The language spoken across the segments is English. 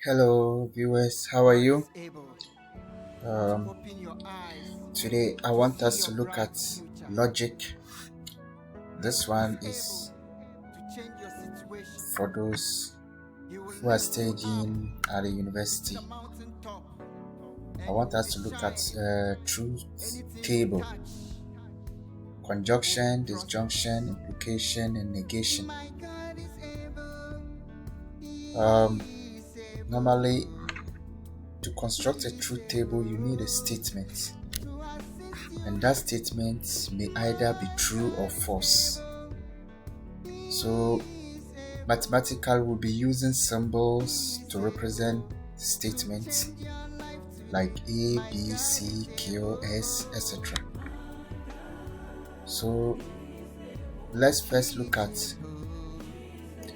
Hello, viewers. How are you? Um, Today, I want us to look at logic. This one is for those who are studying at the university. I want us to look at truth table: conjunction, disjunction, implication, and negation. Normally, to construct a truth table, you need a statement, and that statement may either be true or false. So, mathematical will be using symbols to represent statements like A, B, C, Q, S, etc. So, let's first look at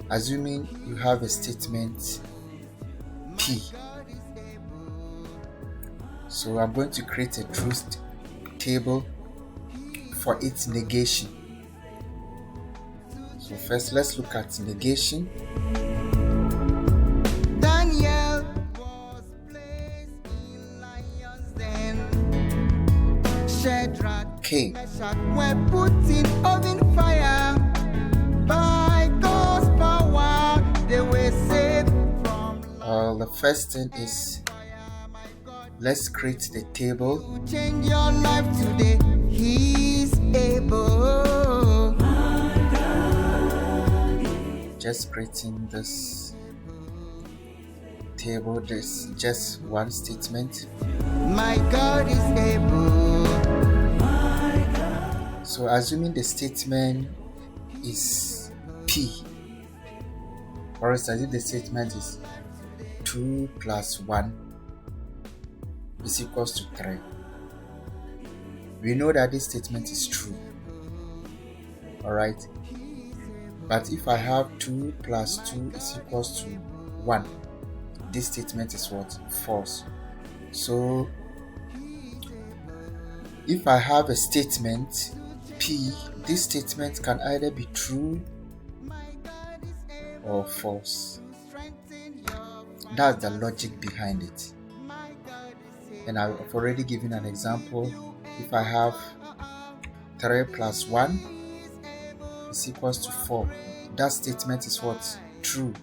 assuming you have a statement P. So I'm going to create a truth table for its negation. So first, let's look at negation. Daniel was placed in lions den. Shadrach, okay, were put in oven fire. By God's power, they were saved from. The first thing is, let's create the table. Change your life today. He's able. Just creating this table. There's just one statement. My God is able. So assuming the statement is P. For instance, if the statement is 2 plus 1 is equals to 3. We know that this statement is true. Alright. But if I have 2 plus 2 is equals to 1, this statement is what? False. So if I have a statement P, this statement can either be true or false. That's the logic behind it. And I've already given an example. If I have 3 plus 1 is equals to 4, that statement is what? True.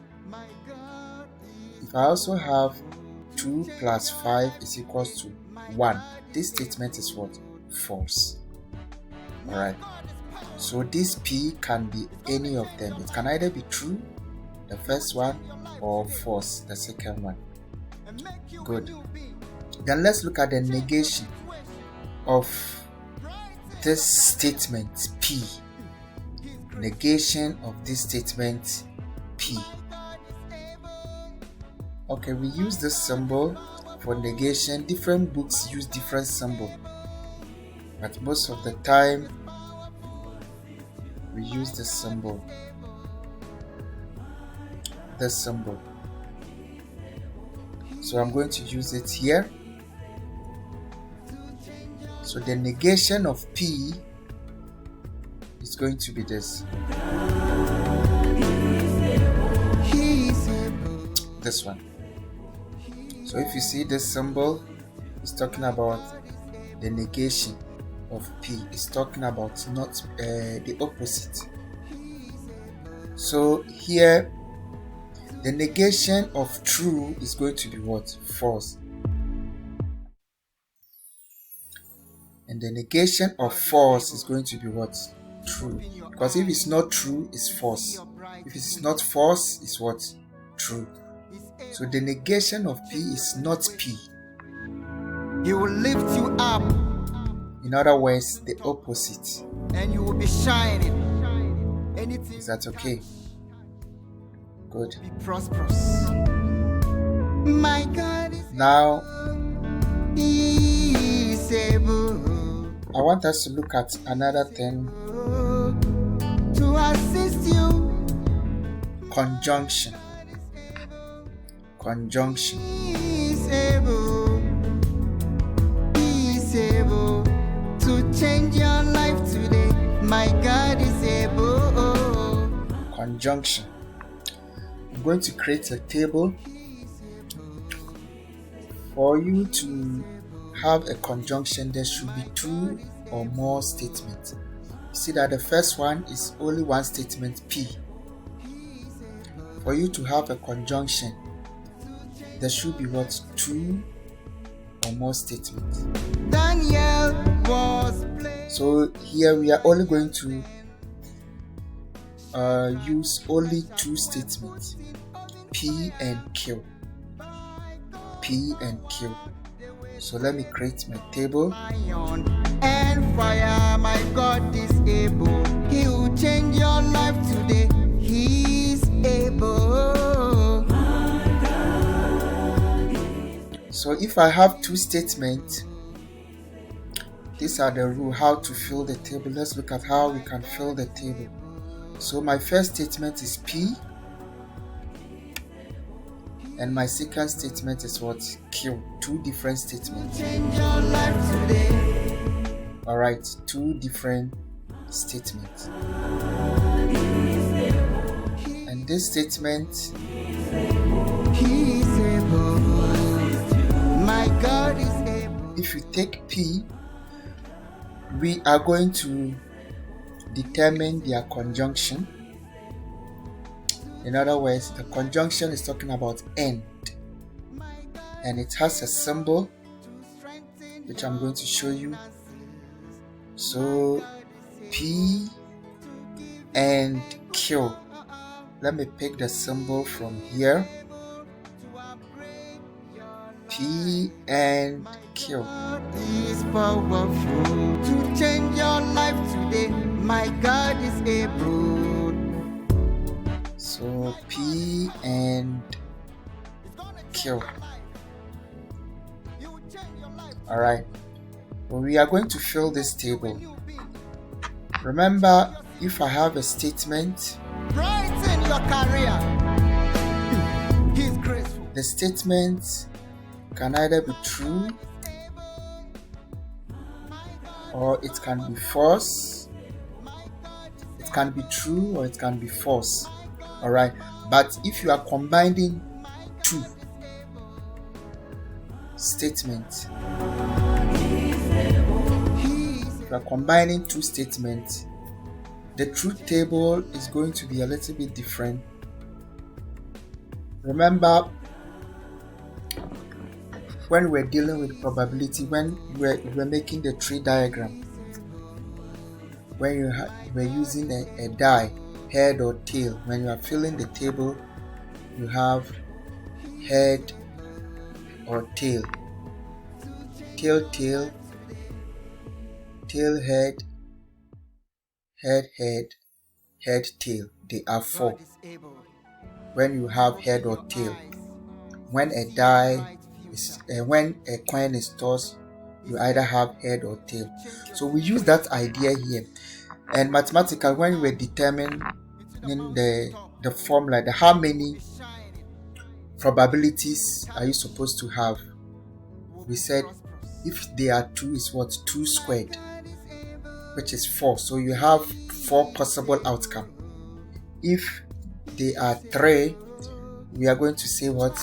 If I also have 2 plus 5 is equals to 1, this statement is what? False. Alright. So this P can be any of them. It can either be true, the first one, or false, the second one. Good. Then let's look at the negation of this statement P. Negation of this statement P. Okay, we use this symbol for negation. Different books use different symbol, but most of the time we use this symbol. This symbol. So I'm going to use it here. So the negation of P is going to be this. This one. So if you see this symbol, it's talking about the negation of P. It's talking about not the opposite. So here, the negation of true is going to be what? False. And the negation of false is going to be what? True. Because if it's not true, it's false. If it's not false, it's what? True. So the negation of P is not P. He will lift you up. In other words, the opposite. And you will be shining. Is that okay? Good. Be prosperous. My God is now, He's able. I want us to look at another thing. To assist you. Conjunction. Conjunction. He's able. He's able to change your life today. My God is able. Conjunction. I'm going to create a table For you to have a conjunction, there should be two or more statements. You see that the first one is only one statement, P. For you to have a conjunction, there should be what? Two or more statements. Daniel was so here we are only going to use only two statements, P and Q. P and Q. So let me create my table. And fire, my God is able. He will change your life today. He's able. So if I have two statements, these are the rules how to fill the table. Let's look at how we can fill the table. So my first statement is P, and my second statement is what? Q. Two different statements. Alright, two different statements. And this statement, He is able. My God is able. If you take P, we are going to determine their conjunction. In other words, the conjunction is talking about end, and it has a symbol which I'm going to show you. So P and Q. Let me pick the symbol from here. P and Q. Is powerful to change your life today. My God is able. So P and Q. Alright. Well, we are going to fill this table. Remember, if I have a statement, brighten your career. He's graceful. The statement can either be true or it can be false. It can be true or it can be false. Alright, but if you are combining two statements, the truth table is going to be a little bit different. Remember, when we're dealing with probability, when we're making the tree diagram, when we're using a die, head or tail, when you are filling the table, you have head or tail, tail, tail, tail, head, head, head, head, tail. They are four. When you have head or tail, when a die is, when a coin is tossed, you either have head or tail. So we use that idea here. And mathematically, when we're determining the formula, how many probabilities are you supposed to have? We said if they are 2 is what? 2 squared, which is 4. So you have 4 possible outcomes. If they are 3, we are going to say what?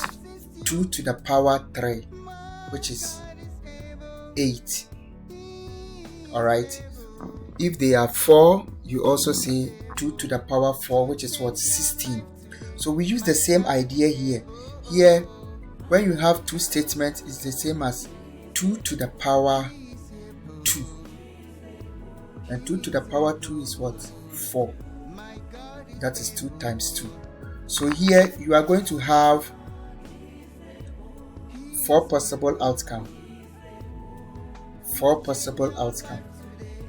2 to the power 3, which is 8. Alright. If they are 4, you also say 2 to the power 4, which is what? 16. So we use the same idea here. Here, when you have two statements, it's the same as 2 to the power 2. And 2 to the power 2 is what? 4. That is 2 times 2. So here, you are going to have 4 possible outcomes. 4 possible outcomes.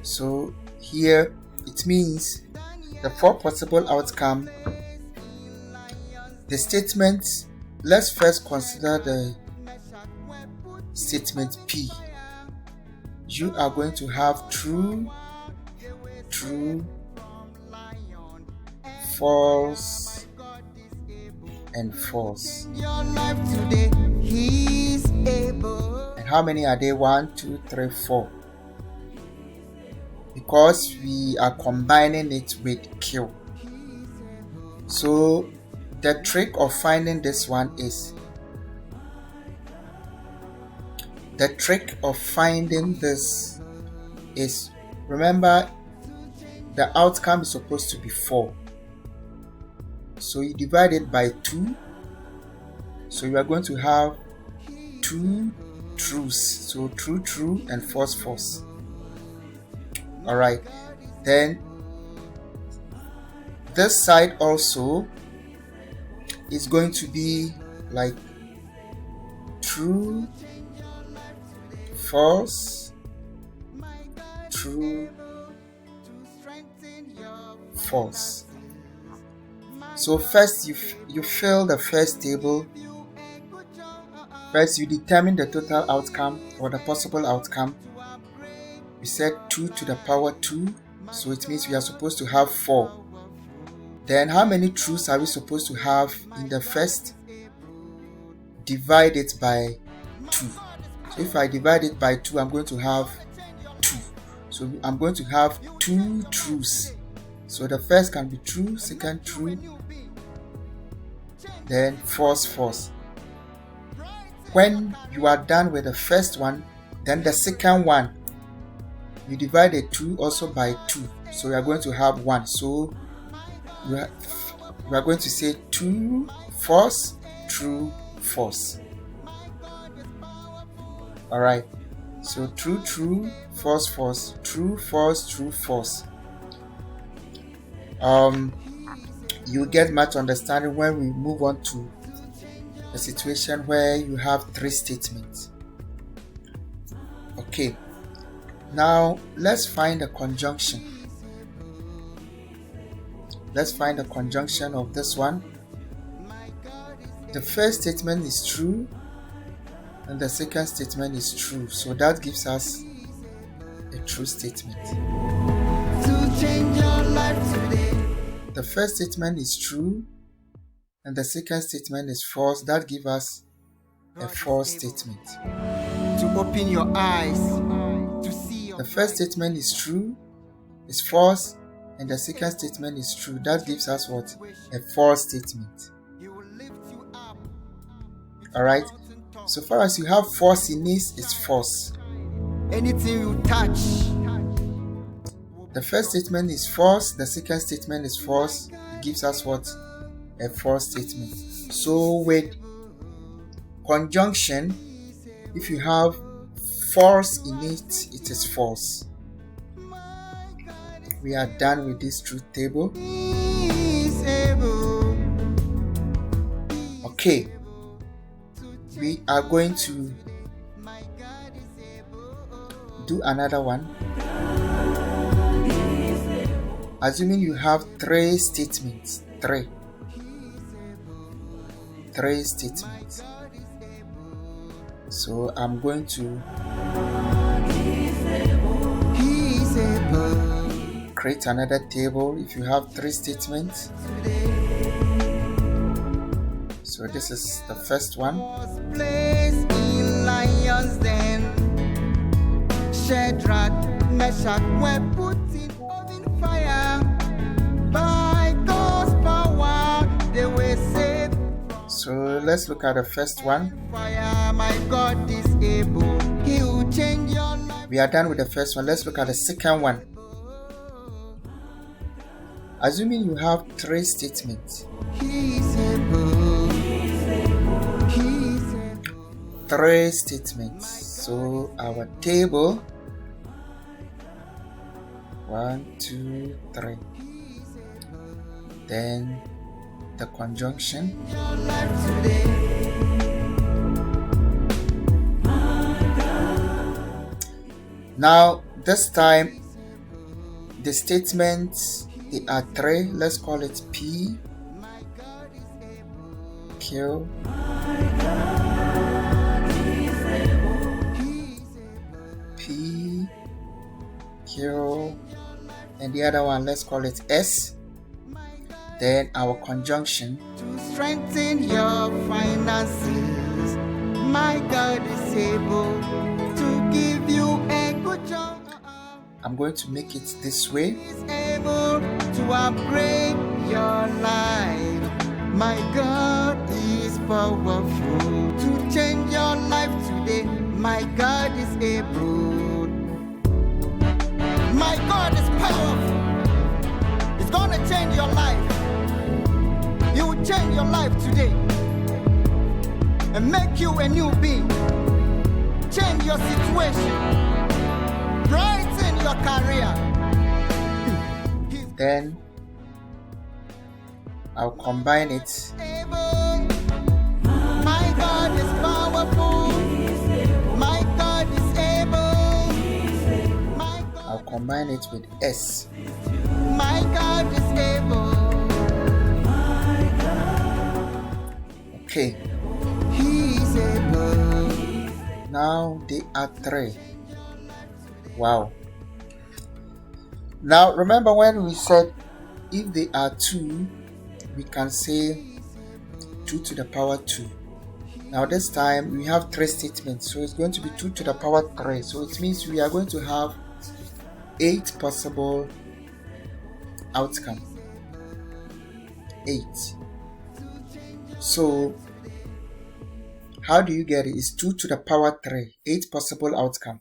So here it means the 4 possible outcomes, the statements. Let's first consider the statement P. You are going to have true, true, false, and false. And how many are there? 1, 2, 3, 4. Because we are combining it with Q. So the trick of finding this one is The trick of finding this is, remember, the outcome is supposed to be 4. So you divide it by 2. So you are going to have 2 truths. So true, true, and false, false. Alright. Then this side also is going to be like true, false, true, false. So first you fill the first table. First you determine the total outcome or the possible outcome. We said 2 to the power 2, so it means we are supposed to have 4. Then how many truths are we supposed to have in the first? Divide it by 2. So if I divide it by 2, I'm going to have 2. So I'm going to have 2 truths. So the first can be true, second true, then false, false. When you are done with the first one, then the second one, you divide the 2 also by 2. So you are going to have 1. So we are going to say 2 false, true, false. Alright, so true, true, false, false, true, false, true, false. You get much understanding when we move on to a situation where you have 3 statements. Okay, now let's find a conjunction. Let's find a conjunction of this one. The first statement is true and the second statement is true, so that gives us a true statement. To change your life today. The first statement is true and the second statement is false, that gives us a false statement. To open your eyes to see the first statement is true, is false, and the second statement is true, that gives us what? A false statement. Alright, so far as you have false in this, it's false. Anything you touch. The first statement is false, the second statement is false, it gives us what? A false statement. So with conjunction, if you have false in it, it is false. We are done with this truth table. Okay, we are going to do another one. Assuming you have 3 statements, 3 statements. So I'm going to create another table. If you have 3 statements, so this is the first one. Shadrach, Meshach were put in oven fire. By God's power, they were saved. So let's look at the first one. My God is able. He will change your life. We are done with the first one. Let's look at the second one. Assuming you have 3 statements. He is able. He is able. 3 statements. So our table, 1, 2, 3. Then the conjunction. Now this time the statements, they are 3. Let's call it P, Q, P, Q, and the other one, let's call it S. Then our conjunction. To strengthen your finances, my God is able to give you a good job. I'm going to make it this way. He's able to upgrade your life. My God is powerful to change your life today. My God is able. My God is powerful. It's gonna change your life. He will change your life today and make you a new being. Change your situation. Brighten your career. Then I'll combine it. My God is powerful. My God is able. I'll combine it with S. My God is able. Okay. He's able. Now they are 3. Wow. Now remember when we said if they are 2, we can say 2 to the power 2. Now this time we have 3 statements, so it's going to be 2 to the power 3. So it means we are going to have 8 possible outcomes. 8. So how do you get it? It's 2 to the power 3. 8 possible outcome.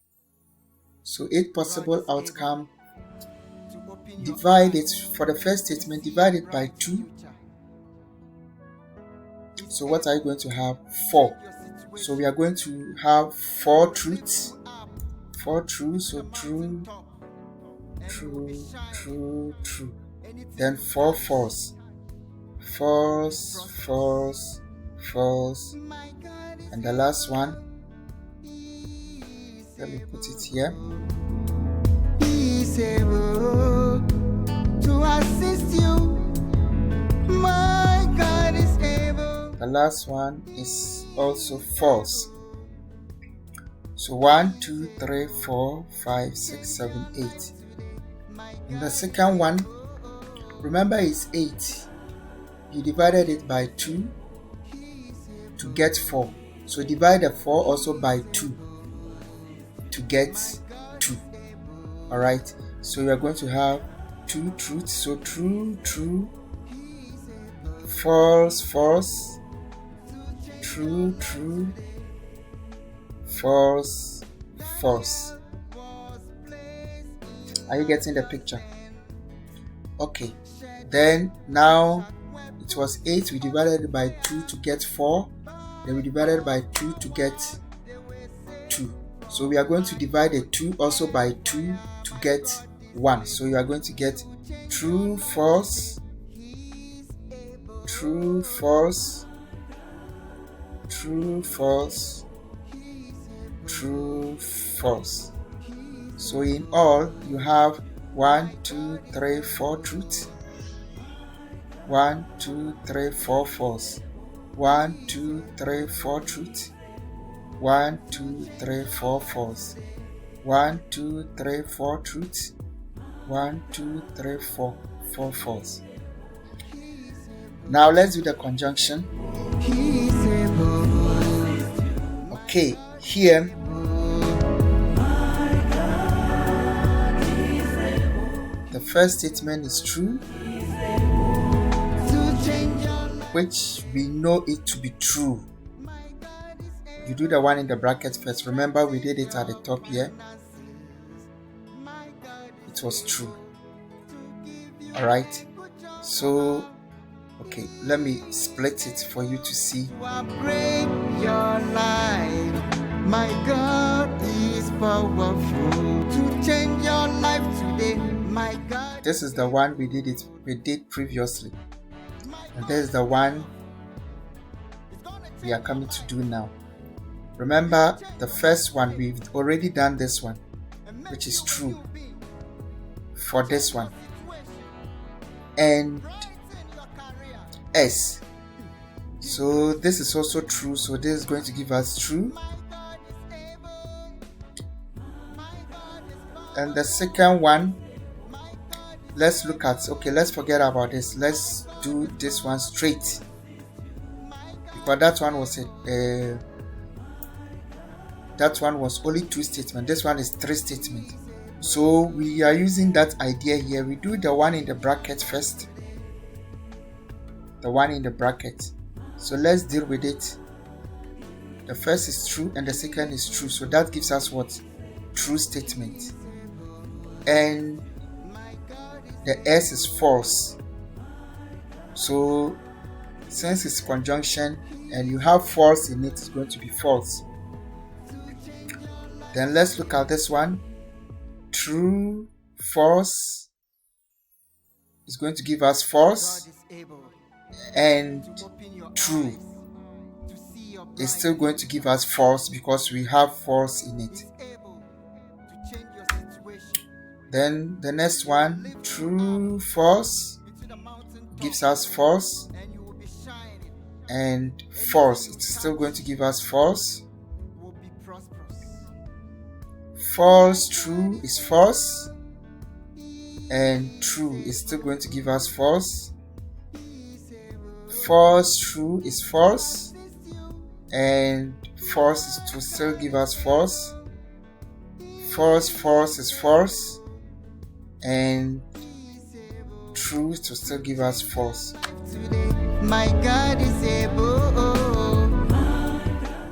So 8 possible outcome. Divide it for the first statement. Divide it by 2. So what are you going to have? 4. So we are going to have 4 truths. 4 true. So true, true, true, true. Then 4 false. False, false, false. And the last one, let me put it here. He's able to assist you. My God is able. The last one is also false. So 1, 2, 3, 4, 5, 6, 7, 8. And the second one, remember, is 8. You divided it by 2 to get 4. So divide the 4 also by 2 to get 2. Alright, so we are going to have 2 truths. So true, true, false, false, true, true, false, false. Are you getting the picture? Okay, then now it was 8. We divided it by 2 to get 4. Then we divided by 2 to get 2. So we are going to divide the 2 also by 2 to get 1. So you are going to get true, false, true, false, true, false, true, false. So in all, you have 1, 2, 3, 4 truths. 1, 2, 3, 4 false. 1, 2, 3, 4 truth. 1, 2, 3, 4 false. 1, 2, 3, 4 truth. 1, 2, 3, 4 false. Now let's do the conjunction. Okay, here the first statement is true, which we know it to be true. You do the one in the bracket first. Remember, we did it at the top here. It was true. Alright, so okay, let me split it for you to see. Upgrade your life. My God is powerful to change your life today. My God. This is the one we did previously. And this is the one we are coming to do now. Remember, the first one, we've already done this one, which is true for this one. And S. So this is also true. So this is going to give us true. And the second one, let's look at, okay, let's forget about this. Let's do this one straight. Because that one was only 2 statements. This one is 3 statements. So we are using that idea here. We do the one in the bracket first. The one in the bracket. So let's deal with it The first is true and the second is true. So that gives us what? True statement. And the S is false. So since it's conjunction and you have false in it, it's going to be false. Then let's look at this one. True, false is going to give us false, and true is still going to give us false because we have false in it. Then the next one, true, false, gives us false, and false, it's still going to give us false. False, true is false, and true is still going to give us false. False, true is false, and false is to still give us false. False, false is false, and true to still give us false. My God is able.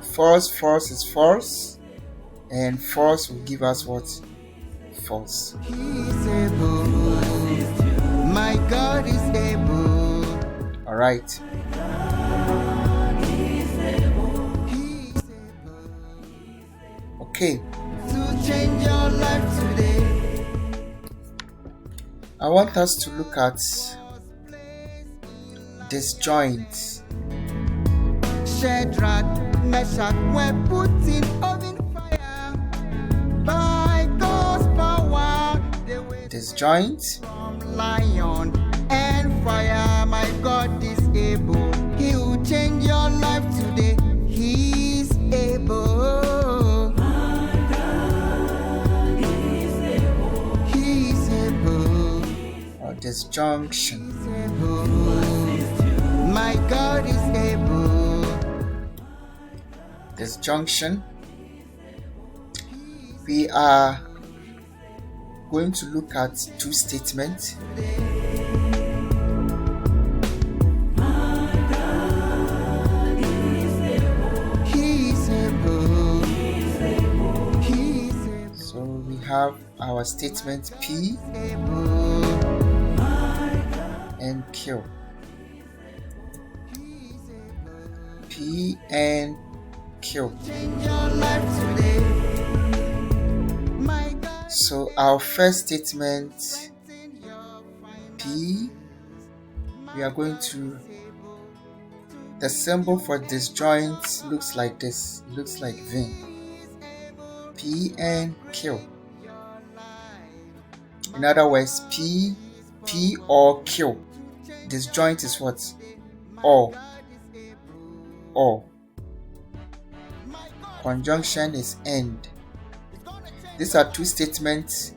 False, false is false, and false will give us what? False. He is able. My God is able. All right. Okay. To change your life today. I want us to look at disjoint. Shadrach, Meshach were put in oven fire by God's power. They were disjoint from lion and fire. My God is able. He will change your life today. He is able. My God is able. He is able. Or disjunction. My God is able. Disjunction. We are going to look at two statements. So we have our statement P and Q. P and Q. So our first statement P, we are going to, the symbol for disjoint looks like this, looks like vein. P and Q. In other words, P or Q. Disjoint is what? Or. Conjunction is and. These are two statements.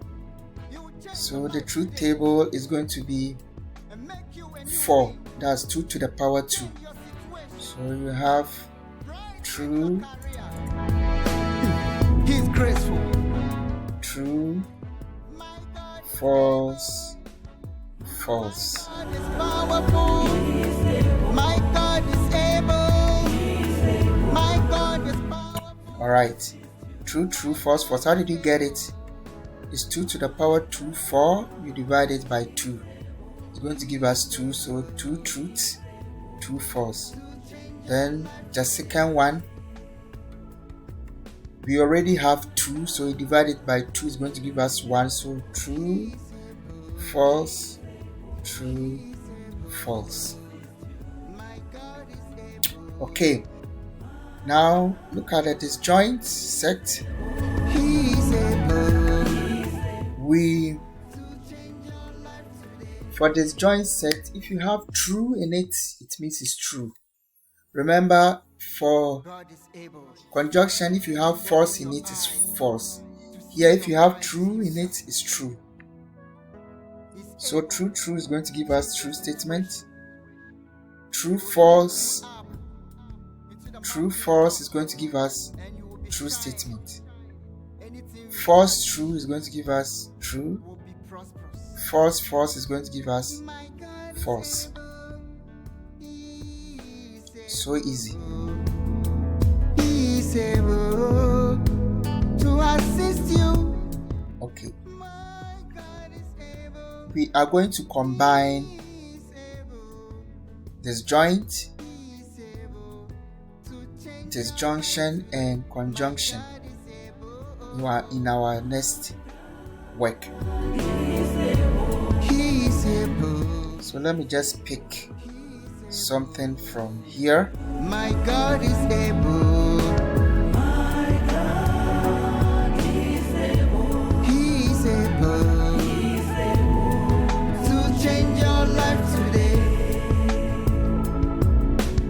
So the truth table is going to be 4. That's 2 to the power 2. So you have true, He's graceful. True, false, false. Alright, true, true, false, false. How did you get it? It's 2 to the power 2, 4. You divide it by 2. It's going to give us 2, so 2 truths, 2 false. Then the second one, we already have 2, so we divide it by 2 is going to give us 1. So true, false, true, false. Okay, now look at the disjoint set. For disjoint set, if you have true in it, it means it's true. Remember, for conjunction, if you have false in it, it's false. Here, if you have true in it, it's true. So true, true is going to give us true statement. True, false is going to give us true statement. False, true is going to give us true. False, false is going to give us false. So easy. is able to assist you. Okay. We are going to combine disjoint, disjunction, and conjunction in our next work. He is able. So let me just pick something from here. My God is able. My God is able. He is able. He is able to change your life today.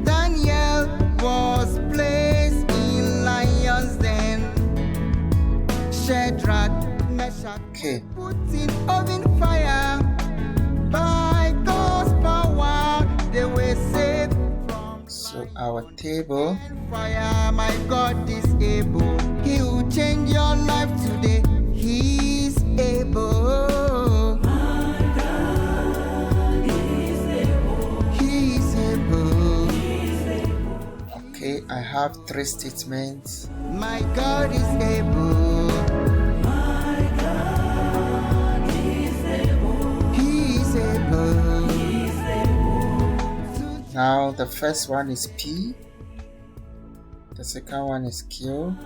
Daniel was placed in lions' den. Shadrach, Meshach, put in oven fire. By God's power, they were saved from. So our table. Fire, my God is able. He will change your life today. He is able. My God is able. He is able. Okay, I have 3 statements. My God is able. My God is able. He is able. He is able. Now the first one is P. The second one is Q.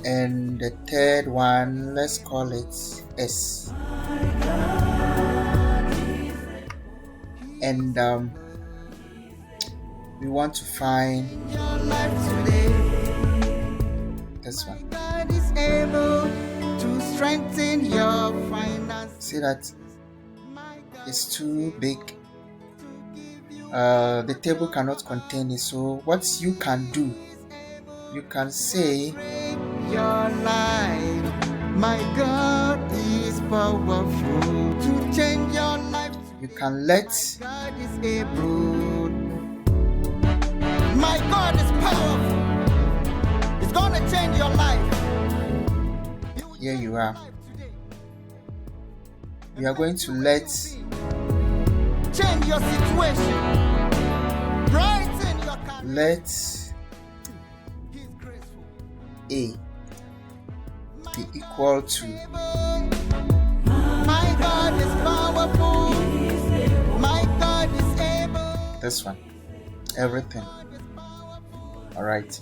And the third one, let's call it S. And we want to find this one. God is able to strengthen your finances. See that it's too big. The table cannot contain it. So what you can do, you can say your life. My God is powerful to change your life. You can let God is able. My God is powerful. It's gonna change your life. Here you are. We are going to let change your situation. Brighten your career. Let A be equal to my God is powerful. My God is able. This one. Everything. All right.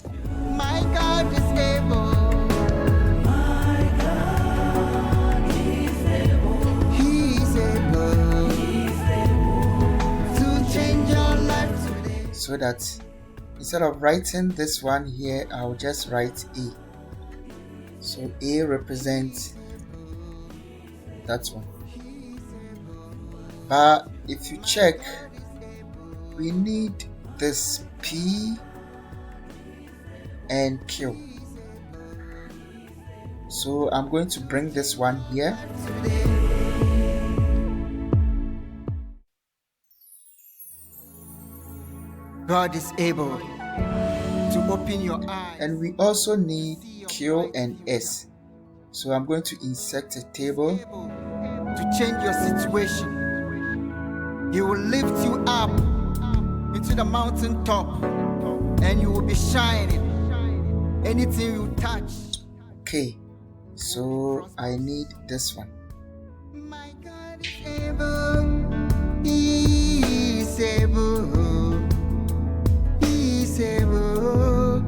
My God is able. My God is able. He is able. He is able to change your life today. So that instead of writing this one here, I'll just write A. So A represents that one. But if you check, we need this P and Q. So I'm going to bring this one here. God is able to open your eyes. And we also need Q and S. So I'm going to insert a table to change your situation. He will lift you up into the mountain top and you will be shining. Anything you touch. Okay, so I need this one. My God is able. He is able. He is able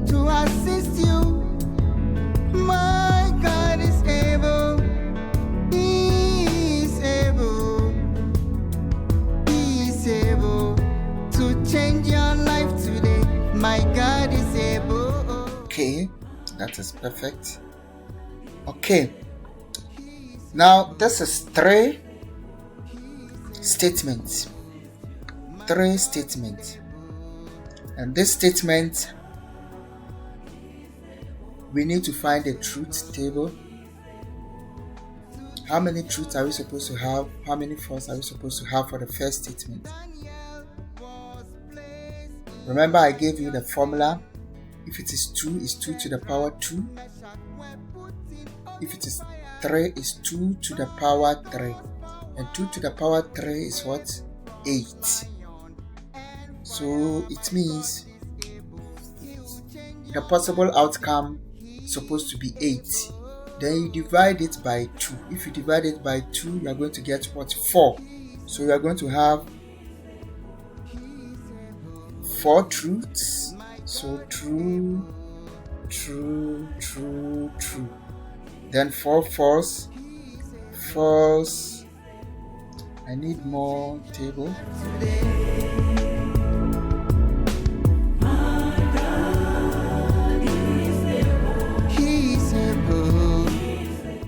to assist you. My God is able. He is able. He is able to change your life today. My God is able. Okay, that is perfect. Okay, now this is 3 statements. 3 statements. And this statement, we need to find a truth table. How many truths are we supposed to have? How many false are we supposed to have for the first statement? Remember, I gave you the formula. If it is 2, it's 2 to the power 2. If it is 3, it's 2 to the power 3. and 2 to the power 3 is what? 8. So it means the possible outcome is supposed to be 8. Then you divide it by 2. If you divide it by 2, you are going to get what? 4. So you are going to have 4 truths. So true, true, true, true. Then 4 false, false. I need more table.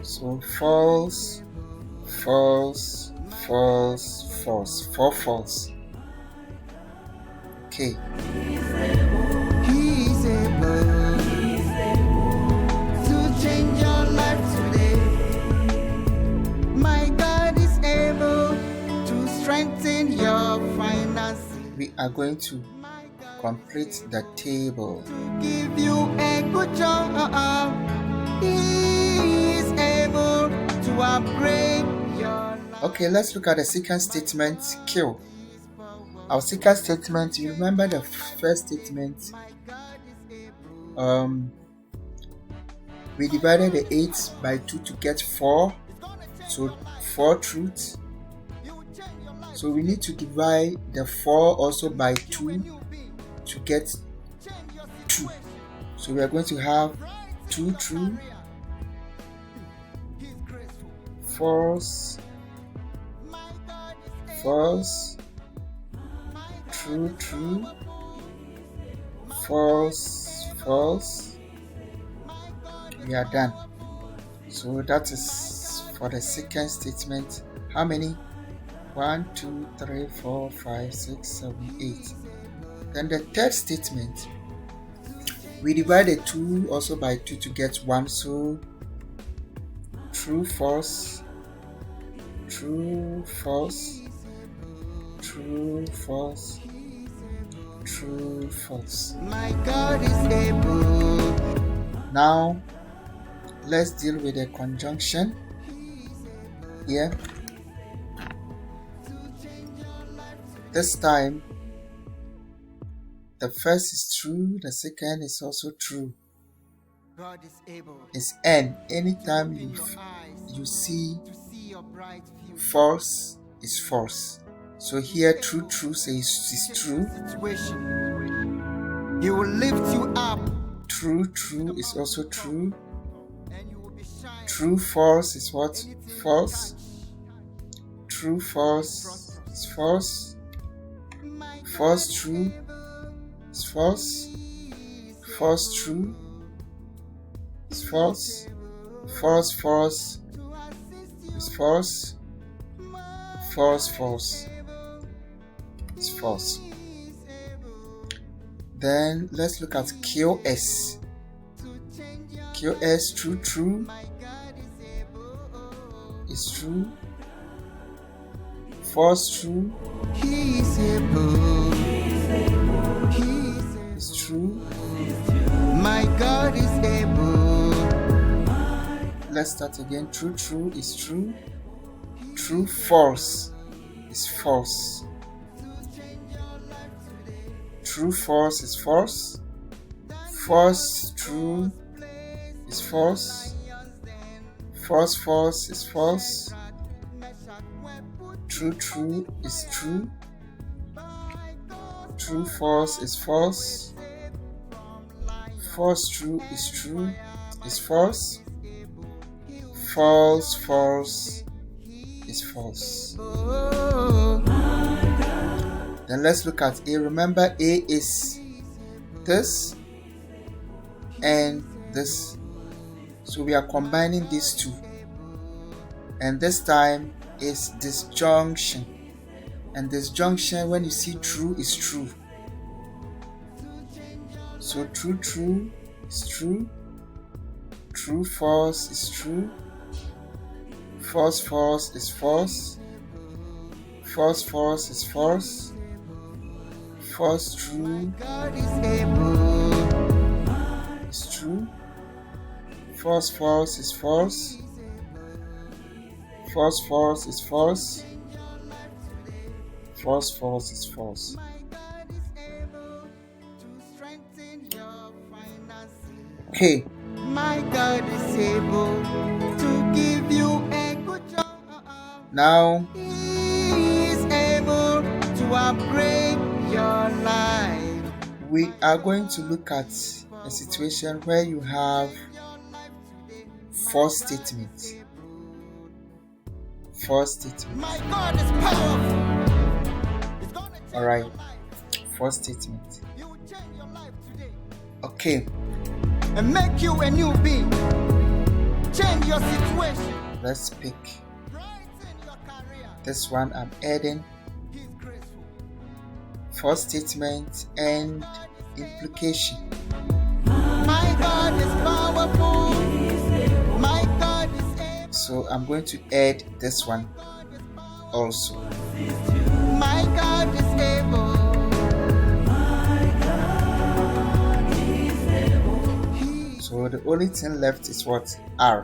So false, false, false, false. 4 false. Okay. He's able to change your life today. My God is able to strengthen your finances. We are going to complete the table. To give you a good job. He is able to upgrade your life. Okay, let's look at the second statement, kill. Our second statement, you remember the first statement, we divided the 8 by 2 to get 4, so 4 truths. So we need to divide the 4 also by 2 to get 2. So we are going to have 2 true, false, false, true, true, false, false. We are done. So that is for the second statement. How many? 1, 2, 3, 4, 5, 6, 7, 8. Then the third statement, we divided 2 also by 2 to get 1. So true, false, true, false, true, false, true, false. My God is able. Now let's deal with the conjunction here. This time the first is true, the second is also true. God is able. It's N. Anytime Open you your eyes you see to see your bright future. false is false. So here true says is true. Situation. He will lift you up True is also true. and you will be shining. True false is what? False. True false is false. False true is false. False true is false. False is false. False is false. Then let's look at QS. QS true is true. False true He is able. is true. My God is able. Let's start again. True is true. True false is false. True false is false. False true is false. False is false. True is true. True false is false. False true is true is false. False is false. Oh, Then let's look at A. Remember, A is this and this. So we are combining these two. And this time is disjunction. And disjunction, when you see true, is true. So true is true. True false is true. False is false. False is false. False true God is able. is true. False is false. False is false. False is false. Okay. My God is able to give you a good job. Now He is able to upgrade your life. we are going to look at a situation where you have false statements. False statement. My God is powerful. It's gonna change All right. your life. False statement. He will change your life today Okay. and make you a new being. Change your situation. Let's pick Brighten your career. this one. I'm adding He's graceful. false statement and implication. My God is powerful. My God is able. So I'm going to add this one also. My God is able. So the only thing left is what? R.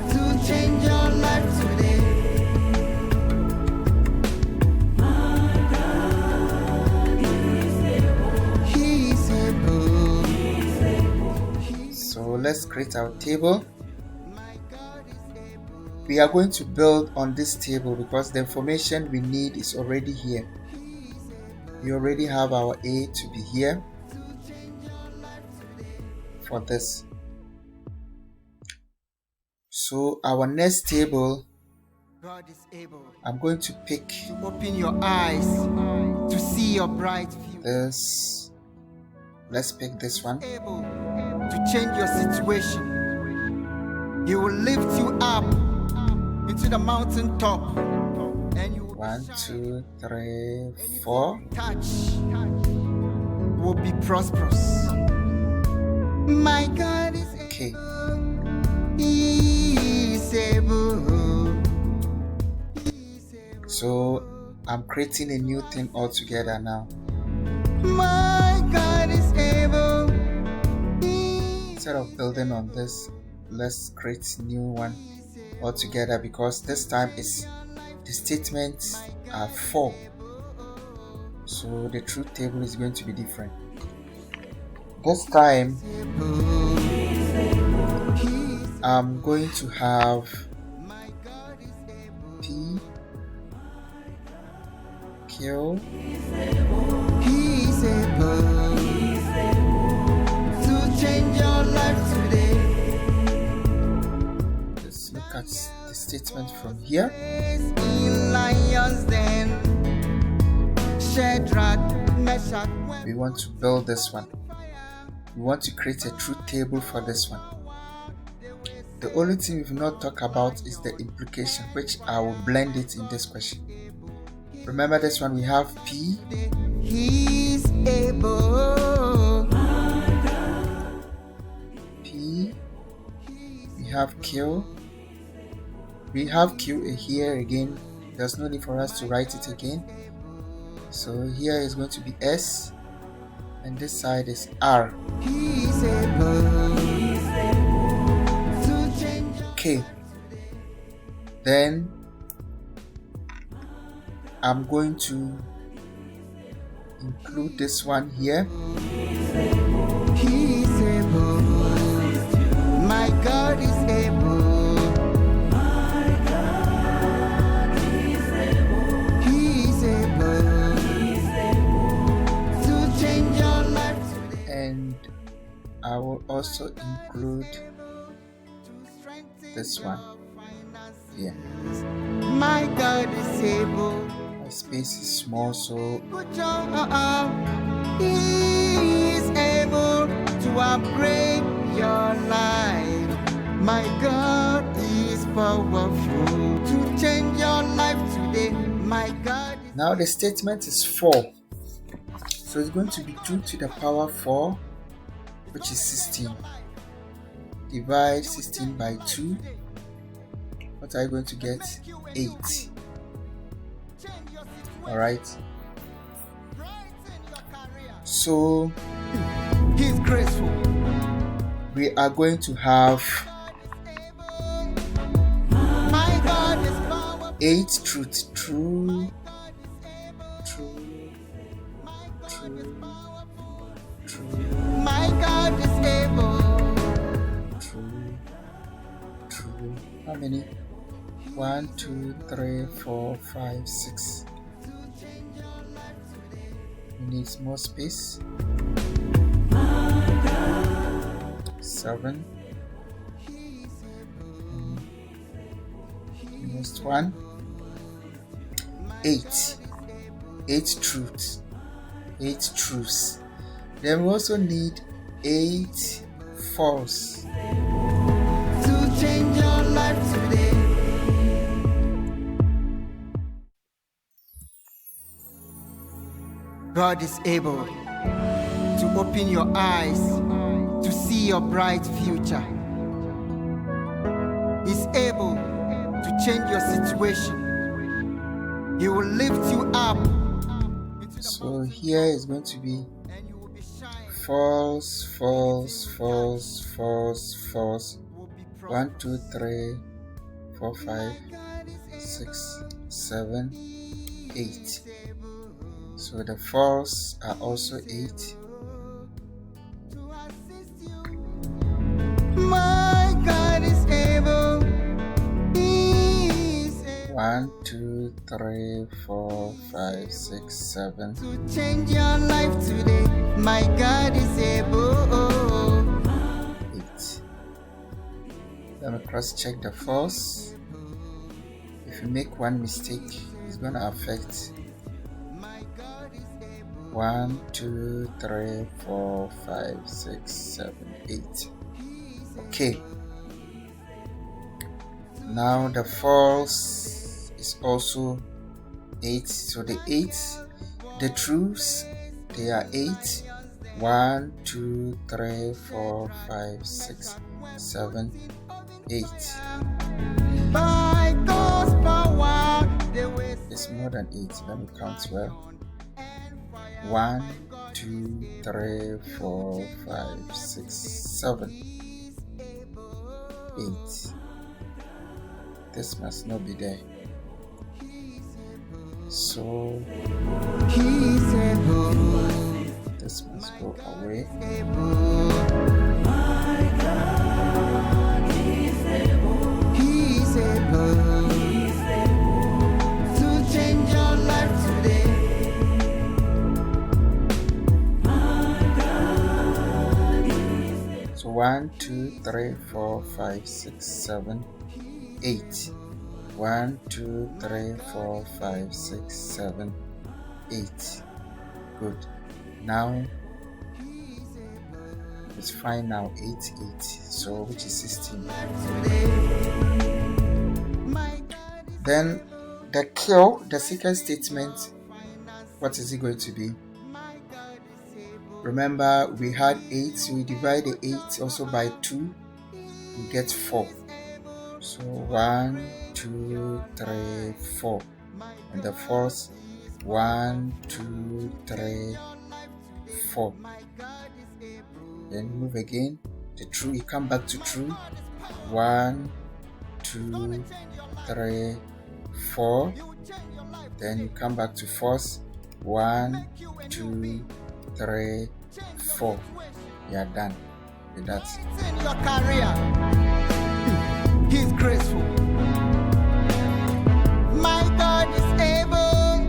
To change your life today. He's able. So let's create our table. My God is able. We are going to build on this table because the information we need is already here. We already have our A to be here for this. So our next table, God is able I'm going to pick to open your eyes to see your bright future. this. Let's pick this one. Able to change your situation. He will lift you up into the mountain top, and you will 1, shine. 2, 3, 4. Touch will be prosperous. My God is Okay. He is able. So I'm creating a new thing altogether now. My God is able. Instead of building on this, let's create a new one altogether because this time is the statements are 4. So the truth table is going to be different. This time I'm going to have P, Q, He is able to change your life today. let's look at the statement from here. In lions den, Shadrach, Meshach, We want to build this one. We want to create a truth table for this one. The only thing we've not talked about is the implication, which I will blend it in this question. Remember this one, we have P, He's able. P, we have Q, we have Q here again. There's no need for us to write it again. So here is going to be S, and this side is R. He's able to change your Okay. Then I'm going to include this one here. He is able. My God is able. He is able to change your life today. And I will also include this one here. My God is able. My space is small, so Good job. He is able to upgrade your life. My God is powerful to change your life today. My God is now the statement is 4. So it's going to be 2 to the power 4, which is 16. Divide 16 by 2. What are you going to get? 8. Alright. So He's graceful. we are going to have My God is powerful. 8 truth. True, true, true, true. My God is able. True, true. How many? 1, 2, 3, 4, 5, 6. We need more space. 7. Next one. 8. 8 truths. 8 truths. Then we also need 8 false. To change your life today. God is able to open your eyes to see your bright future. He's able to change your situation. He will lift you up. So here is going to be false, false, false, false, false. 1, 2, 3, 4, 5, 6, 7, 8. So the false are also 8. My God is able. He is able 1, 2, 3, 4, 5, 6, 7. to change your life today. My God is able. 8. Let me cross check the false. If you make one mistake, it's going to affect 1, 2, 3, 4, 5, 6, 7, 8. Okay. Now the false is also 8. So the 8, the truths, they are 8. 1, 2, 3, 4, 5, 6, 7, 8. By God's power, they will It's more than 8. Let me count well. 1, 2, 3, 4, 5, 6, 7, 8. This must not be there. So He's able. this must go away. He's able to change your life today. So 1, 2, 3, 4, 5, 6, 7, 8. 1, 2, 3, 4, 5, 6, 7, 8. Good. Now it's fine now. 8, 8. So which is 16. Then the kill, the second statement, what is it going to be? Remember, we had 8, so we divide the 8 also by 2, we get 4. So 1, 2, 3, 4. And the fourth, 1, 2, 3, 4. Then move again. The true, you come back to true. 1, 2, 3, 4. Then you come back to false. 1, 2, 3, 4. You are done with that. In your career, He's graceful. My God is able.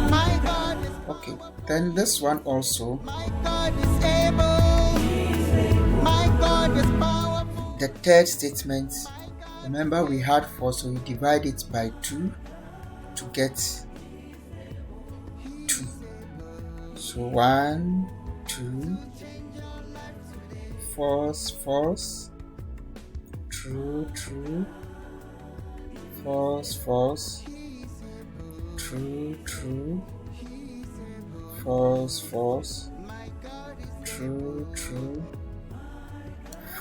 My God is Okay, then this one also, My God is able. My God is powerful. the third statement. Remember, we had 4, so we divide it by 2 to get 2. So 1, 2, false, false, true, true, false, false, true, true, false, false, true, true,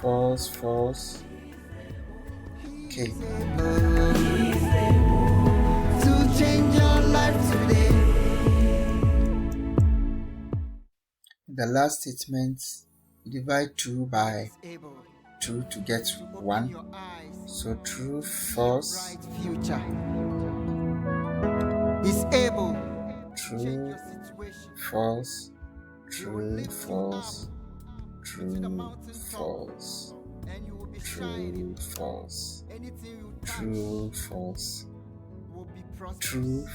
false, false. Okay. To change your life today. The last statement, divide 2 by Able 2 to get 1. So true, false. Future. He's able. True, false, true, false, true, false, true, false, true, false, true,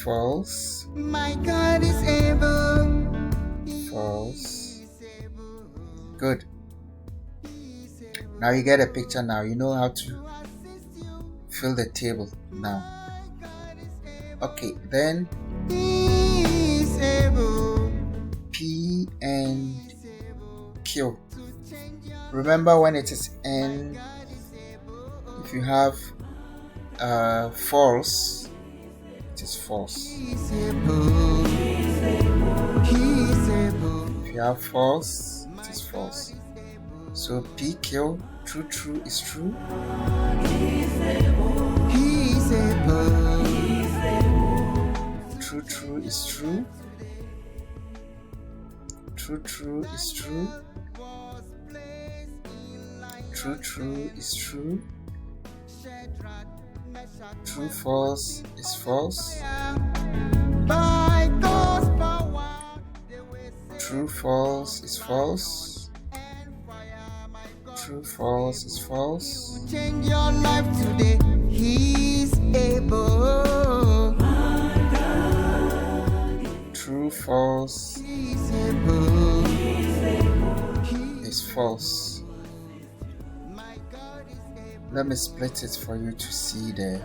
false, My God is able. false. Good. Now you get a picture now. You know how to fill the table now. Okay, then He's able. P and Q. Remember, when it is N, if you have false, it is false. He's able. He's able. If you have false, it is false. So PQ, true is true. He's able. True is true. True is true. True is true. True false is false. By God's power, True false is false. True false is false. change your life today. He's able. True false He's able. is false. My God is able. Let me split it for you to see there.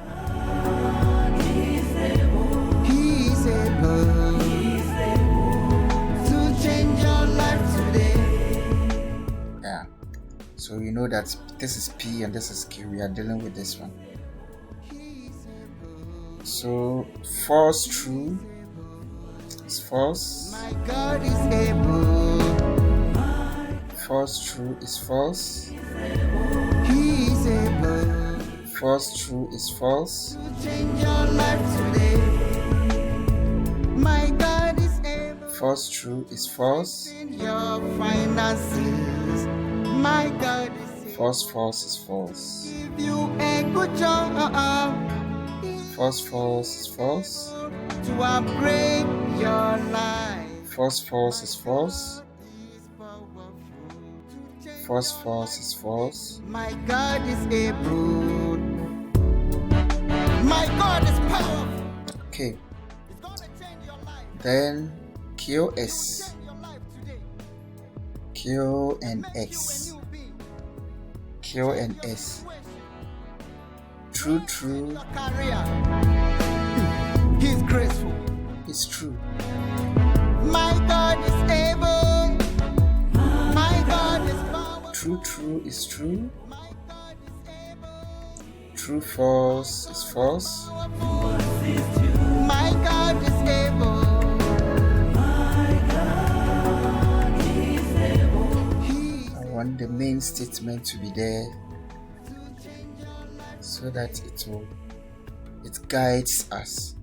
He's able to change your life today. Yeah. So you know that this is P and this is Q. We are dealing with this one. So false true is false. My God is able. False true is false. He's able False true is false. to change your life today. My God is able False true is false. in your finances. My God is able False is false. to give you a good job. False is false. To upgrade your life. False is false. He's powerful to change False is false. My God is able. My God is powerful. Okay. It's gonna change your life. Then QS. Change your life today. Q and Make you a S. new being. Q and S. True Your career. He's graceful. is true. My God is able. My God is powerful. True is true. My God is able. True false is false. My God is able. I want the main statement to be there so that it guides us.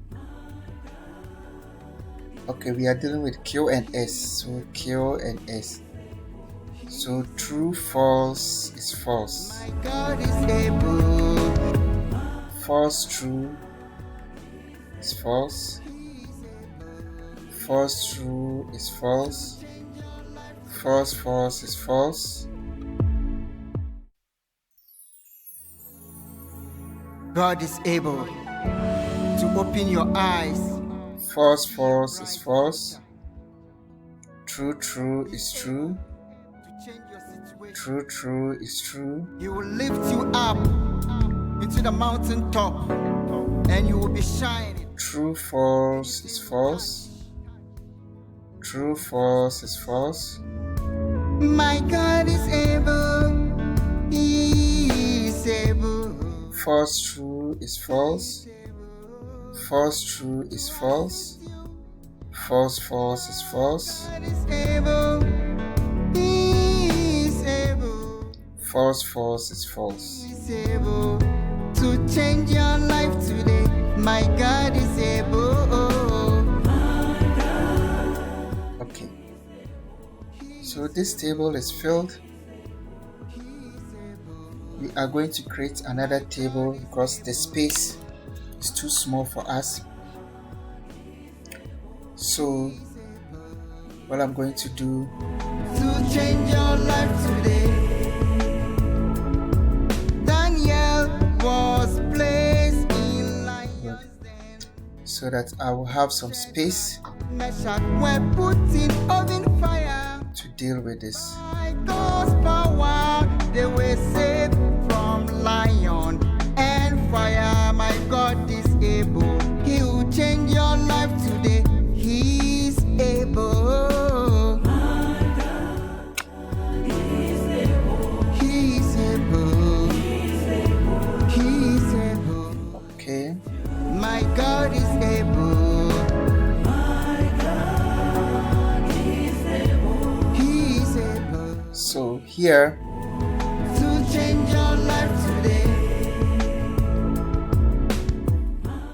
Okay, we are dealing with Q and S. So Q and S. So true false is false. My God is able. False true is false. False true is false. False is false. God is able to open your eyes. False is false. True is true. To change your situation. True is true. He will lift you up into the mountain top and you will be shining. True false is false. True false is false. My God is able. He is able. False true is false. False true is false. False is false. God is able. He is able. False is false. He is able to change your life today. My God is able. Okay. So this table is filled we are going to create another table because the space is too small for us. So what I'm going to do to change your life today. Daniel was placed in lion's den. so that I will have some space Meshach were put in oven fire. to deal with this. By God's power, they were saved from lion and fire. My God is able. He will change your life today. He is able. He is able. He is able. Okay, My God is able. He is able so here to change your life today.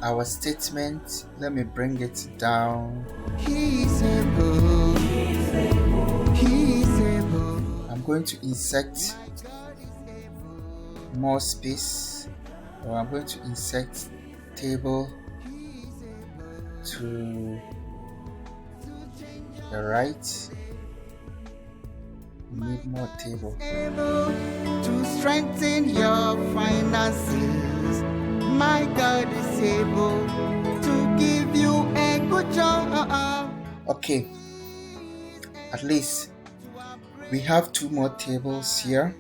our statement, let me bring it down. He is able. He is able. I'm going to insert more space, or I'm going to insert table to the right. We need more table. Able to strengthen your finances. My God is able to give you a good job. Okay, at least we have 2 more tables here,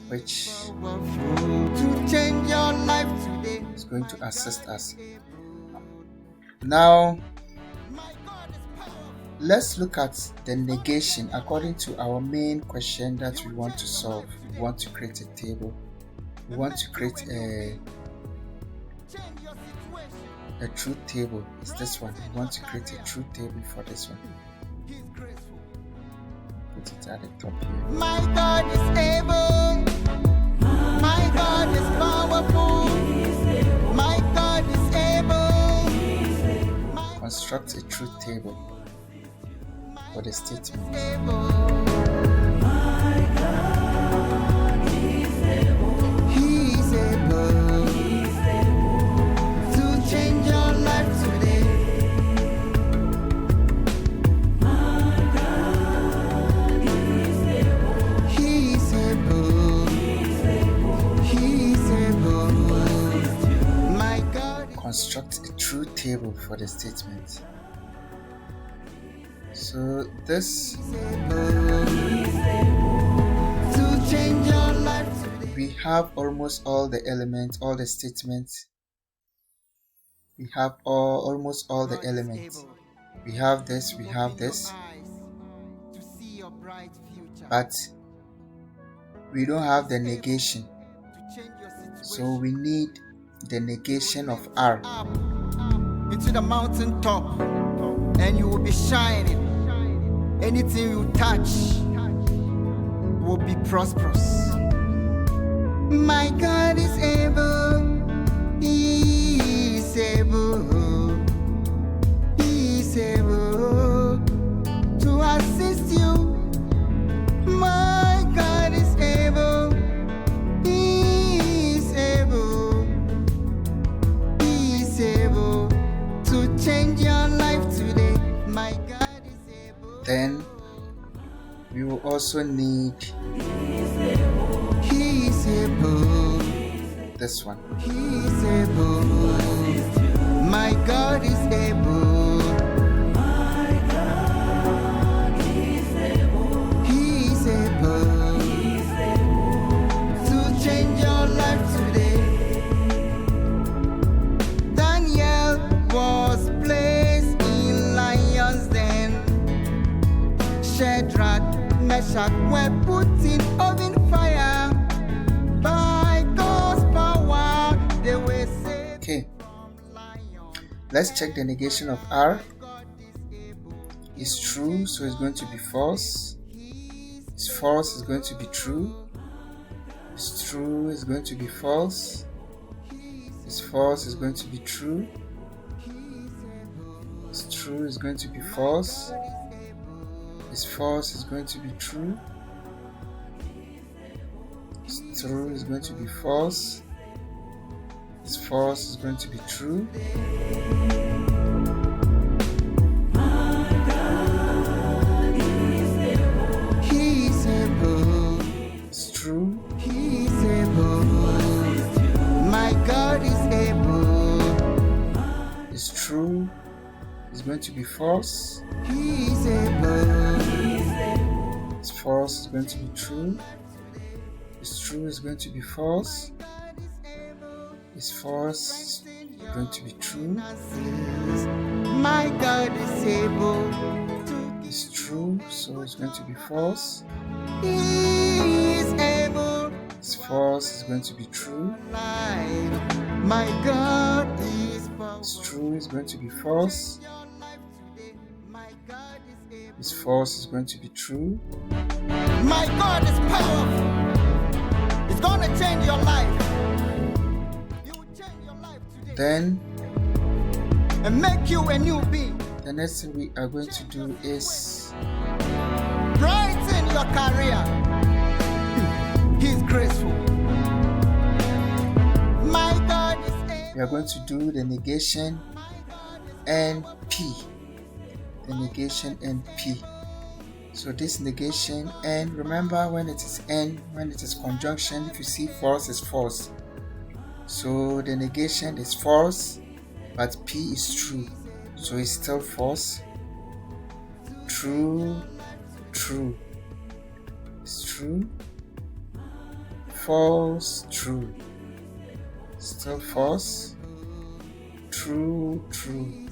which To change your life today. is going to assist us. Now let's look at the negation according to our main question that we want to solve. We want to create a table. We want to create a truth table. It's this one. We want to create a truth table for this one. Put it at the top here. My God is able. My God is powerful. My God is able. Construct a truth table for the statement. He is able to change your life today. He is able. He is able. My God is Construct a truth table for the statement. So this able to change your life today. we have almost all the elements, all the statements. We have almost all the elements. We have this, we have this, To see your bright future. but we don't have the negation. To change your situation. So we need the negation of R. Up into the mountain top, and you will be shining. Anything you touch will be prosperous. My God is able. He is able. He is able to assist you. My God is able. He is able. He is able to change your life today. My God is able. Then we will also need He is able. this one. He is able. My God is able. He is able to change your life today. Daniel was placed in lion's den. Shadrach, Meshach were put in oven fire. By God's power, they were saved Okay, from lion. let's check the negation of R. God is able. It's true, so it's going to be false. It's false, it's going to be true. It's true, it's going to be false. It's false, it's going to be true. It's true, it's going to be false. It's false, it's going to be true. true is going to be false. This false is going to be true. He's able. It's true. He's able. My God is able. It's true. It's going to be false. He's able. It's false is going to be true. It's true is going to be false. It's false is going to be true. My God is able. It's true, so it's going to be false. He is able. It's false is going to be true. My God is It's true is going to be false. It's false is going to be true. My God is powerful. It's gonna change your life. You will change your life today Then and make you a new being. the next thing we are going to do is Brighten your career. He's graceful. My God is able. we are going to do the negation and P. The negation and P. So this negation, and remember when it is N, when it is conjunction, if you see false, it's false. So the negation is false, but P is true. So it's still false. True, true. It's true. False, true. Still false. True, true.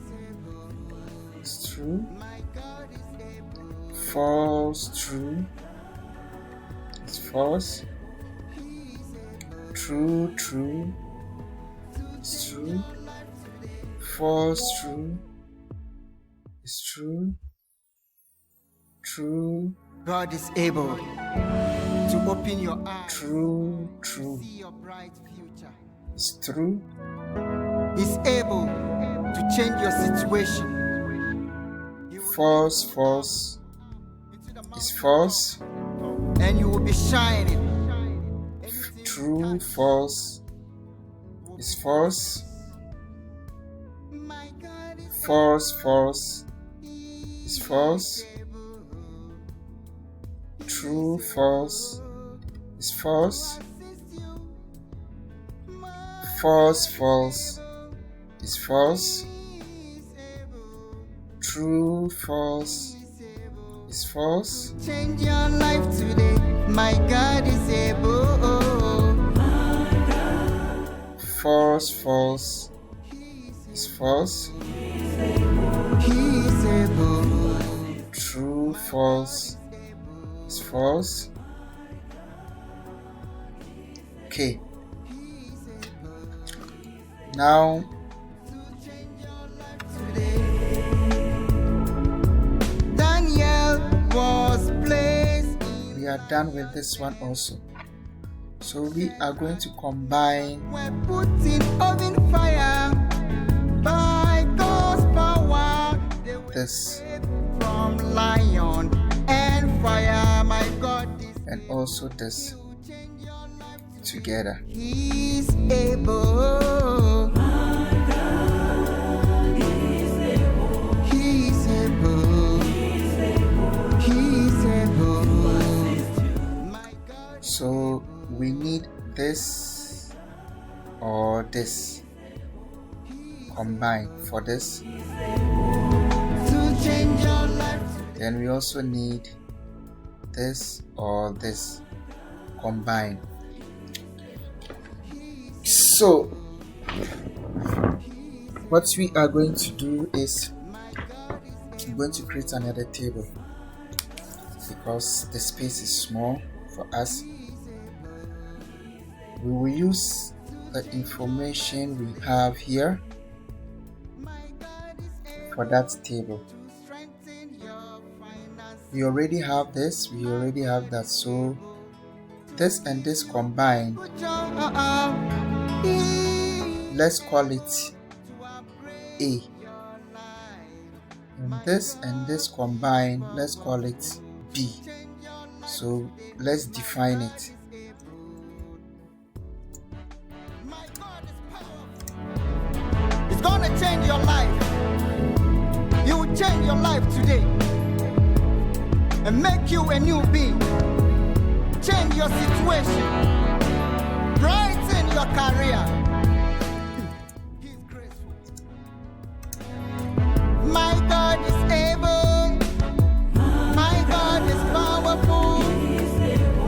It's true. False, true. It's false. True, true. It's true. False, true. It's true. True. God is able to open your eyes. True, true. See your bright future. It's true. He's able to change your situation. He will False, false. into the It's mountain false. and you will be shining. True, false. It's false. My God is False, false. It's false. True, false. It's false. False, false. It's false. True, false. It's false. change your life today. My God is able. False, false. It's false. He is able. True, false. It's false. Okay. Now Daniel was placed. we are done with this one also. So we are going to combine Were put in oven fire by God's power. They were this saved from lion and fire. My God is and also this together. He's able. He's able. He's able. My God. So we need this or this combined for this. To change your life. Then we also need this or this combined. So what we are going to do is I'm going to create another table because the space is small for us. We will use the information we have here for that table. We already have this, we already have that, so this and this combined, let's call it A. And this combined, let's call it B. So let's define it. change your life. He will change your life today and make you a new being. Change your situation. Brighten your career. He's graceful. My God is able. My God is powerful.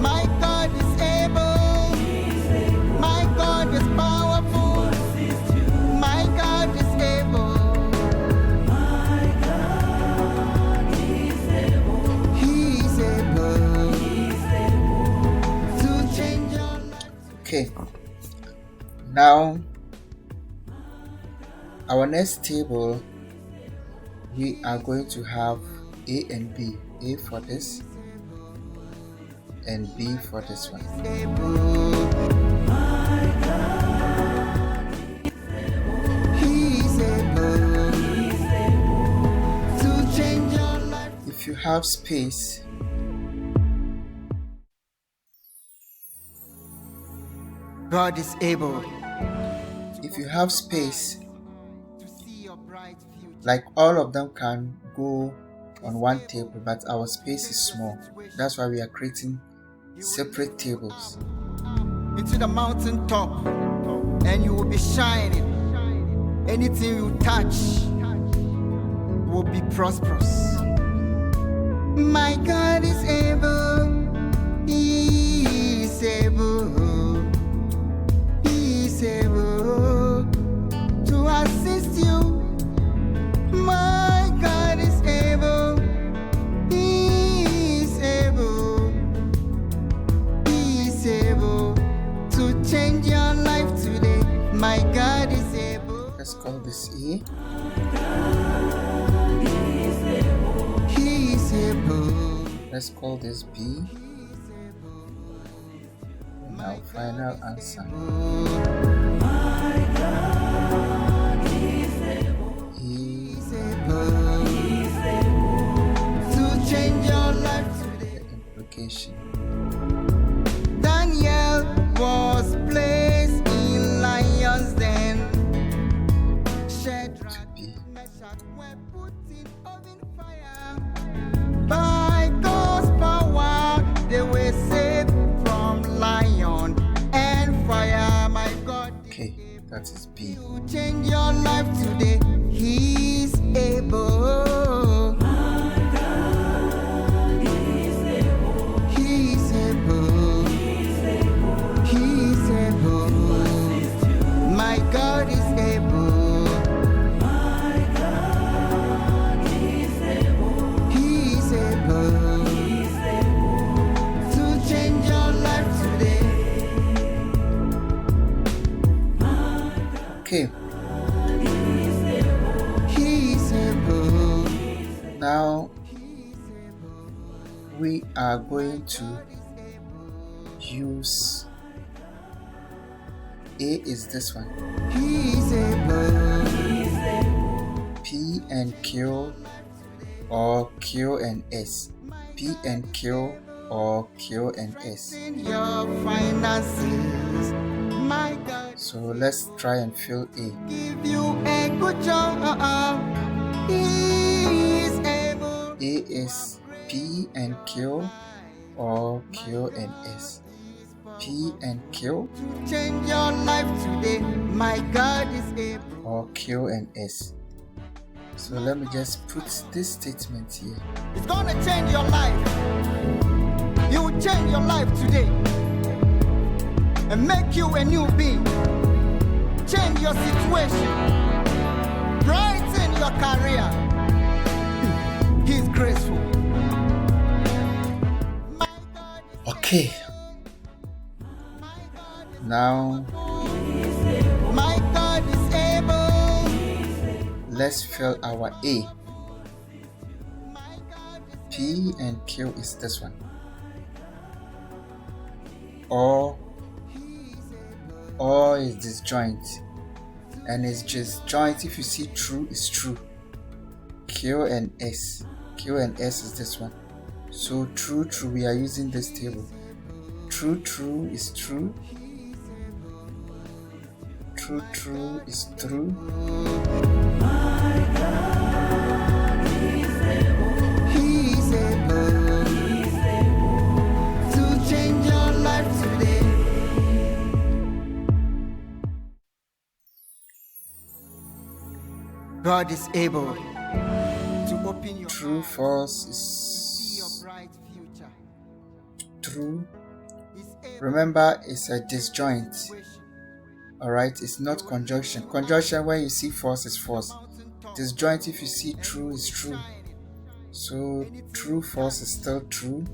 My God is able. My God is powerful. My God is able. He's able to change your life. Okay, now our next table, we are going to have A and B. A for this and B for this one. He's able to change your life. If you have space, God is able if you have space, to see your bright future. like all of them can go on one table, but our space is small. That's why we are creating separate tables. Into the mountain top, and you will be shining. Anything you touch will be prosperous. My God is able. He is able. He is able to assist you. My God is able. He is able. He is able to change your life today. My God is able. Let's call this A. He is able. Let's call this B. And our final answer. He He's able to change your life today. implication. Daniel was placed in lions den. Shadrach, B. Meshach were put in oven fire. By God's power, they were saved from lion and fire. My God, Okay, that is B. to change your life today. He's able. He's able. He's able. My God is able. He's able to change your life today. Okay, He's able. now we are going to use A is this one. He's able. P and Q or Q and S. P and Q or Q and S. In your finances, my God, So let's try and fill A. give you a good job. He is able. A is P and Q or Q and S. P and Q To change your life today, my God is able. or Q and S. So let me just put this statement here. It's gonna change your life. He will change your life today and make you a new being. Change your situation. Brighten your career. He's graceful. My God is Okay, now My God is able. let's fill our A. My God is P and Q is this one. Or is disjoint, and it's just joint. If you see true, it's true. Q and S. Q and S is this one. So true, we are using this table. True is true. True is true. God is able to open your True, eyes, false see your is bright future. true. He's able Remember, it's a disjoint. to wish Alright, it's not conjunction. Conjunction, when you see false, is false. mountain top. Disjoint, if you see true, is true. So true, false is still true.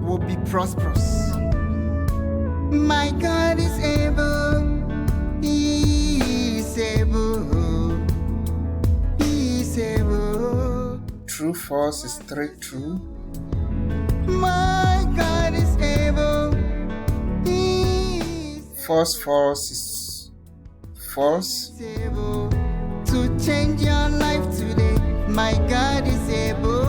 Will be prosperous. My God is able. He is able. He is able. True, false is 3 true. My God is able. He is False, false is false. able to change your life today. My God is able.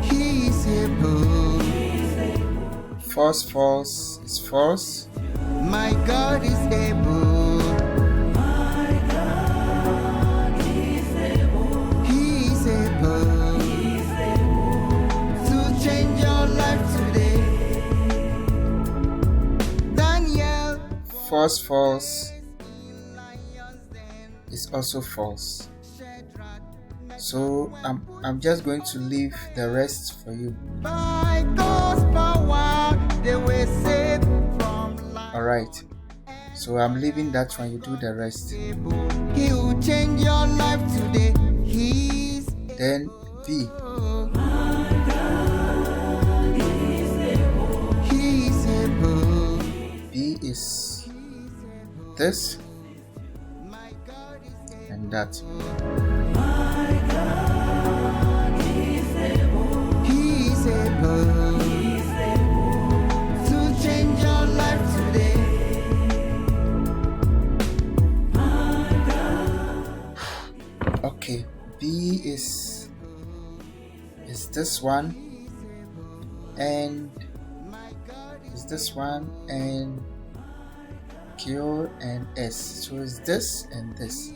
He is able. False, false is false. My God is able. He is able to change your life today. Daniel. False, false is also false. So I'm just going to leave the rest for you. By God's power, they were saved from life. Alright. So I'm leaving that one, you do the rest. He will change your life today. He's Then B. He's able. B is this and that. He's able to change your life today. Okay, B is this one and is this one and Q and S. So it's this and this.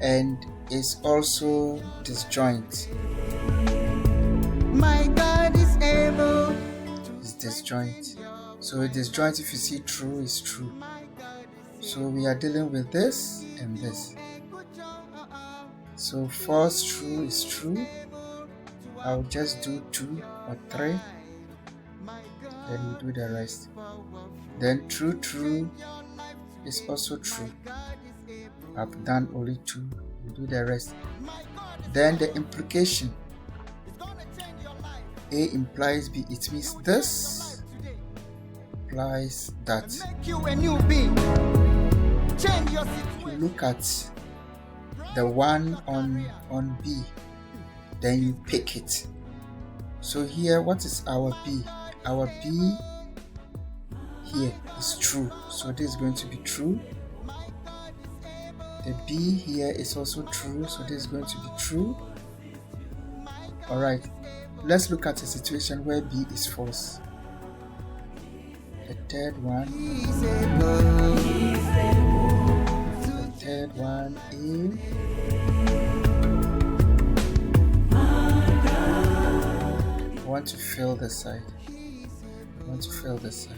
And it's also disjoint. My God is able. It's disjoint. So a disjoint, if you see true, is true. So we are dealing with this and this. So false true is true. I'll just do 2 or 3. Then we do the rest. Then true true is also true. I've done only 2. We do the rest. Then the implication. A implies B. It means this implies that. Make you a new being. Change your If you situation. look at the one on B, then you pick it. So here, what is our B? Our B here is true. So this is going to be true. The B here is also true. So this is going to be true. Alright, let's look at a situation where B is false. The third one. He's able. The third one is I want to fill the side. I want to fill the side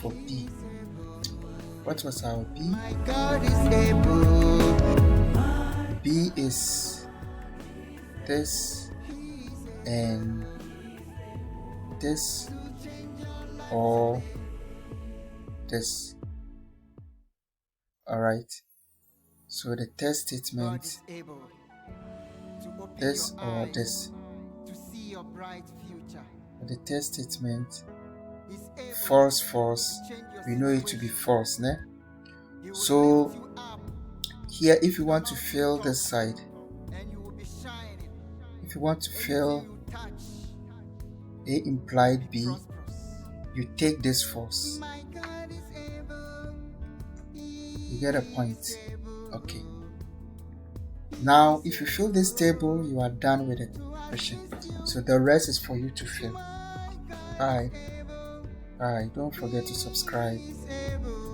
for B. What was our B? My God is able. B is this and this or this. Alright. So the test God statement, is able to open this your or eyes this. to see your bright future. The test statement, He's able false, false. to change your We know it to be situation. false, ne? He will So lift you up here, if you want to fill this side, and you will be shining. if you want to Anything fill you touch A implied B, prosperous. you take this false. My God is able. You get a point. Okay. Now, if you fill this table, you are done with the question. So the rest is for you to fill. Bye. Bye. Don't forget to subscribe. He's able.